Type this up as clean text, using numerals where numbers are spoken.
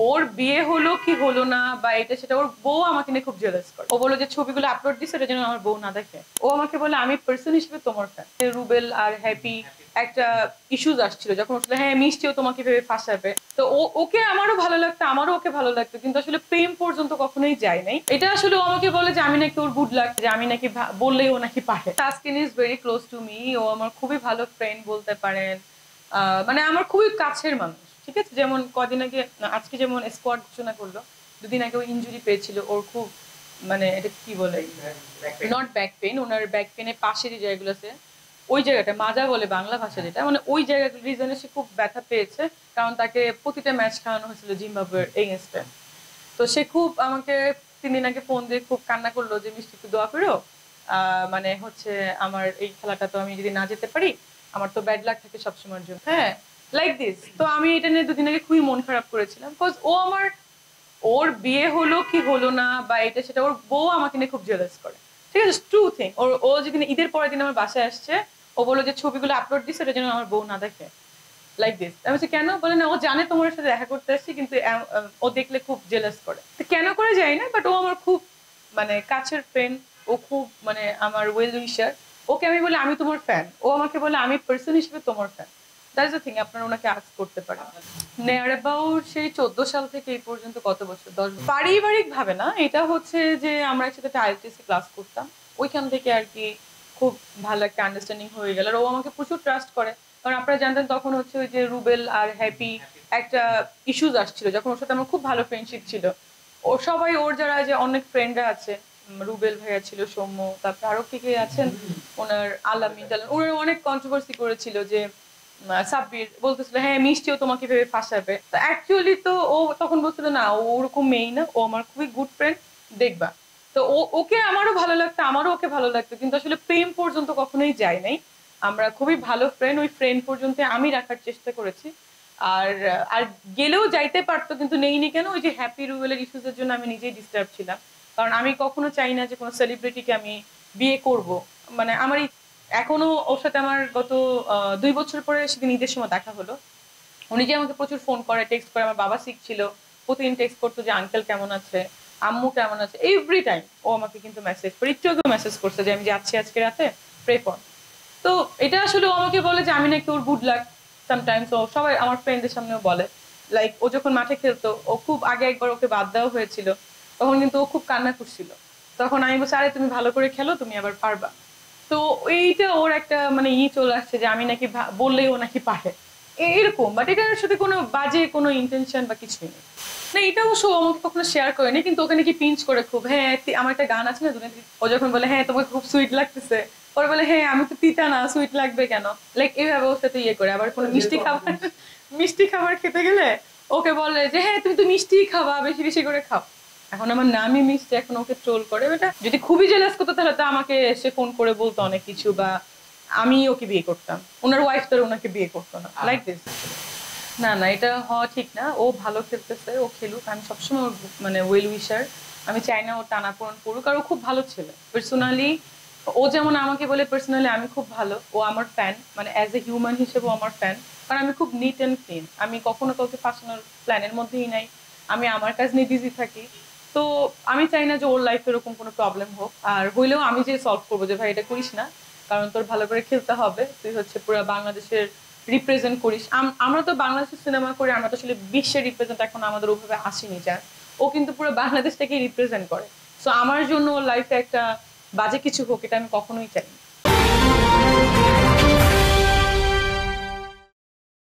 ওর বিয়ে হলো কি হলো না বা এটা সেটা ওর বউ আমাকে নিয়ে খুব জেলাস করে। ও বলে যে ছবিগুলো আপলোড দিছে এটা যেন আমার বউ না দেখে। ও আমাকে বলে আমি পার্সন হিসেবে তোমার ফ্যান। রুবেল আর হ্যাপি একটা ইস্যুজ আসছিল যখন আসলে হ্যাঁ মিষ্টিও তোমাকে ভেবে ফাঁসাবে। তো ওকে আমারও ভালো লাগতো, আমারও ওকে ভালো লাগতো, কিন্তু আসলে প্রেম পর্যন্ত কখনোই যায় নাই। এটা আসলে ও আমাকে বলে যে আমি নাকি ওর গুড লাক, যে আমি নাকি বললেই ও নাকি পারে। Taskin is very close to me. ও আমার খুবই ভালো ফ্রেন্ড বলতে পারেন। মানে আমার খুবই কাছের মানুষ। ঠিক আছে, যেমন কদিন আগে আজকে যেমন স্কোয়াড ঘোষণা করলো, দুদিন আগে ও ইনজুরি পেয়েছিল। ওর খুব মানে এটা কি বলে, নট ব্যাক পেইন, ওনার ব্যাক পেইনের পাশের যে জায়গাগুলো আছে ওই জায়গাটা মাজা বলে বাংলা ভাষা যেটা, মানে ওই জায়গাগুলো রিজনে সে খুব ব্যথা পেয়েছে, কারণ তাকে প্রতিটা ম্যাচ খাওয়ানো হয়েছিল জিম্বাবুয়ের এগেনস্টে। তো সে খুব আমাকে 3 দিন আগে ফোন দিয়ে খুব কান্না করলো যে মিষ্টি একটু দোয়া করো, মানে হচ্ছে আমার এই খেলাটা তো আমি যদি না যেতে পারি আমার তো ব্যাড লাক থাকে সবসময়ের জন্য, হ্যাঁ লাইক দিস। তো আমি এটা নিয়ে 2 দিন আগে খুবই মন খারাপ করেছিলাম, বিকজ ও আমার, ওর বিয়ে হলো কি হলো না বা এটা সেটা ওর বউ আমাকে নিয়ে খুব জেলাস করে। ঠিক আছে, ট্রু থিং। ও যেদিন ঈদের পরের দিন আমার বাসায় আসছে, ও বললো যে ছবিগুলো আপলোড দিছে এটা যেন আমার বউ না দেখে, লাইক দিস। আমি বলছি কেন? বলে না ও জানে তোমার সাথে দেখা করতে আসছি, কিন্তু ও দেখলে খুব জেলাস করে। তো কেন করে যাই না, বাট ও আমার খুব মানে কাছের ফ্রেন্ড। ও খুব মানে আমার ওয়েল উইশার। ওকে আমি বলি আমি তোমার ফ্যান, ও আমাকে বলে আমি পার্সন হিসেবে তোমার fan. That is the thing. আপনারা ওনাকে আস্ক করতে পারেন। নেয়ার অ্যাবাউট সেই 14 সাল থেকে এই পর্যন্ত কত বছর? 10 বছর। পারিবারিক ভাবে না, এটা হচ্ছে যে আমরা একসাথে আইএলটিএসি ক্লাস করতাম, ওইখান থেকে আর কি খুব ভালো একটা আন্ডারস্ট্যান্ডিং হয়ে গেল। আর ও আমাকে প্রচুর ট্রাস্ট করে, কারণ আপনারা জানতেন তখন হচ্ছে ওই যে রুবেল আর হ্যাপি একটা ইস্যুজ আসছিল যখন, ওর সাথে আমার খুব ভালো ফ্রেন্ডশিপ ছিল। ও সবাই ওর যারা যে অনেক ফ্রেন্ডরা আছে, রুবেল ভাইয়া ছিল, সৌম্য, তারপর আরো কে কে আছেন, ওনার আলামিন টালান, ওনারা অনেক কন্ট্রোভার্সি করেছিল যে সাব্বির বলতেছিল হ্যাঁ মিষ্টিও তোমাকে ভেবে ফাঁসাবে। তো অ্যাকচুয়ালি তো ও তখন বলছিল না ও ওরকম মেয়ে না, ও আমার খুবই গুড ফ্রেন্ড, দেখবা। তো ওকে আমারও ভালো লাগতো, আমারও ওকে ভালো লাগতো, কিন্তু আসলে প্রেম পর্যন্ত কখনোই যায় নাই। আমরা খুবই ভালো ফ্রেন্ড, ওই ফ্রেন্ড পর্যন্ত আমি রাখার চেষ্টা করেছি। আর আর গেলেও যাইতে পারতো, কিন্তু নেইনি কেন, ওই যে হ্যাপি রুবেলের ইস্যুসের জন্য আমি নিজেই ডিস্টার্ব ছিলাম। কারণ আমি কখনো চাই না যে কোনো সেলিব্রিটিকে আমি বিয়ে করব। মানে আমার এখনো ওর সাথে আমার গত 2 বছর পরে সেদিন ঈদের সময় দেখা হলো। উনি যে আমাকে প্রচুর ফোন করে, টেক্সট করে। আমার বাবা সিক ছিল, প্রতিদিন টেক্সট করতো যে আঙ্কেল কেমন আছে, আম্মু কেমন আছে, এভরি টাইম ও আমাকে কিন্তু মেসেজ করে। একটু আগে মেসেজ করছে যে আমি যাচ্ছি আজকে রাতে, প্রে ফর। তো এটা আসলে ও আমাকে বলে যে আমি নাকি ওর গুড লাক। সামটাইমস ও সবাই আমার ফ্রেন্ডদের সামনেও বলে, লাইক ও যখন মাঠে খেলতো, ও খুব আগে একবার ওকে বাদ দেওয়া হয়েছিল, তখন কিন্তু ও খুব কান্না করছিল। তখন আমি বলছি আরে তুমি ভালো করে খেলো, তুমি আবার পারবা। তো এইটা ওর একটা মানে চলে আসছে যে আমি নাকি বললেই ও নাকি পারে, এরকম। বাট এটার সাথে কোনো বাজে কোনো ইন্টেনশন বা কিছুই নেই। না এটা অবশ্য আমাকে কখনো শেয়ার করেনি, কিন্তু ওকে নাকি পিঞ্চ করে খুব। হ্যাঁ আমার একটা গান আছে না দুর্নীতি, ও যখন বলে হ্যাঁ তোমাকে খুব সুইট লাগতেছে, পরে বলে হ্যাঁ আমি তো তিতা না, সুইট লাগবে কেন, লাইক এইভাবে ওর সাথে ইয়ে করে। আবার কোনো মিষ্টি খাবার খেতে গেলে ওকে বলে যে হ্যাঁ তুমি তো মিষ্টি খাবা, বেশি বেশি করে খাও। এখন আমার নামই মিষ্টি, এখন ওকে ট্রোল করে। এটা যদি খুবই জেলাস করতো তাহলে তো আমাকে এসে ফোন করে বলতো অনেক কিছু, বা আমি ওকে বিয়ে করতাম, ওনার ওয়াইফ তো ওনাকে বিয়ে করতো না, লাইক দিস। না না এটা হওয়া ঠিক না। ও ভালো খেলতেছে, ও খেলুক, আমি সবসময় ওর মানে ওয়েল উইশার। আমি চাই না ও টানাপোড়েন করুক। আর ও খুব ভালো ছেলে পার্সোনালি। ও যেমন আমাকে বলে পার্সোনালি আমি খুব ভালো, ও আমার ফ্যান, মানে অ্যাজ এ হিউম্যান হিসেবে ও আমার ফ্যান। কারণ আমি খুব নিট অ্যান্ড ক্লিন, আমি কখনো কাউকে ফাঁসানোর প্ল্যানের মধ্যেই নাই, আমি আমার কাজ নিয়ে বিজি থাকি। তো আমি চাই না যে ওর লাইফে এরকম কোনো প্রবলেম হোক। আর হইলেও আমি যে সলভ করবো যে ভাই এটা করিস না, কারণ তোর ভালো করে খেলতে হবে, তুই হচ্ছে পুরো বাংলাদেশের রিপ্রেজেন্ট করিস। আমরা তো বাংলাদেশের সিনেমা করি, আমরা তো আসলে বিশ্বের রিপ্রেজেন্ট এখন আমাদের ওভাবে আসেনি যা, ও কিন্তু পুরো বাংলাদেশটাকে রিপ্রেজেন্ট করে। সো আমার জন্য ওর লাইফে একটা বাজে কিছু হোক এটা আমি কখনোই চাই না।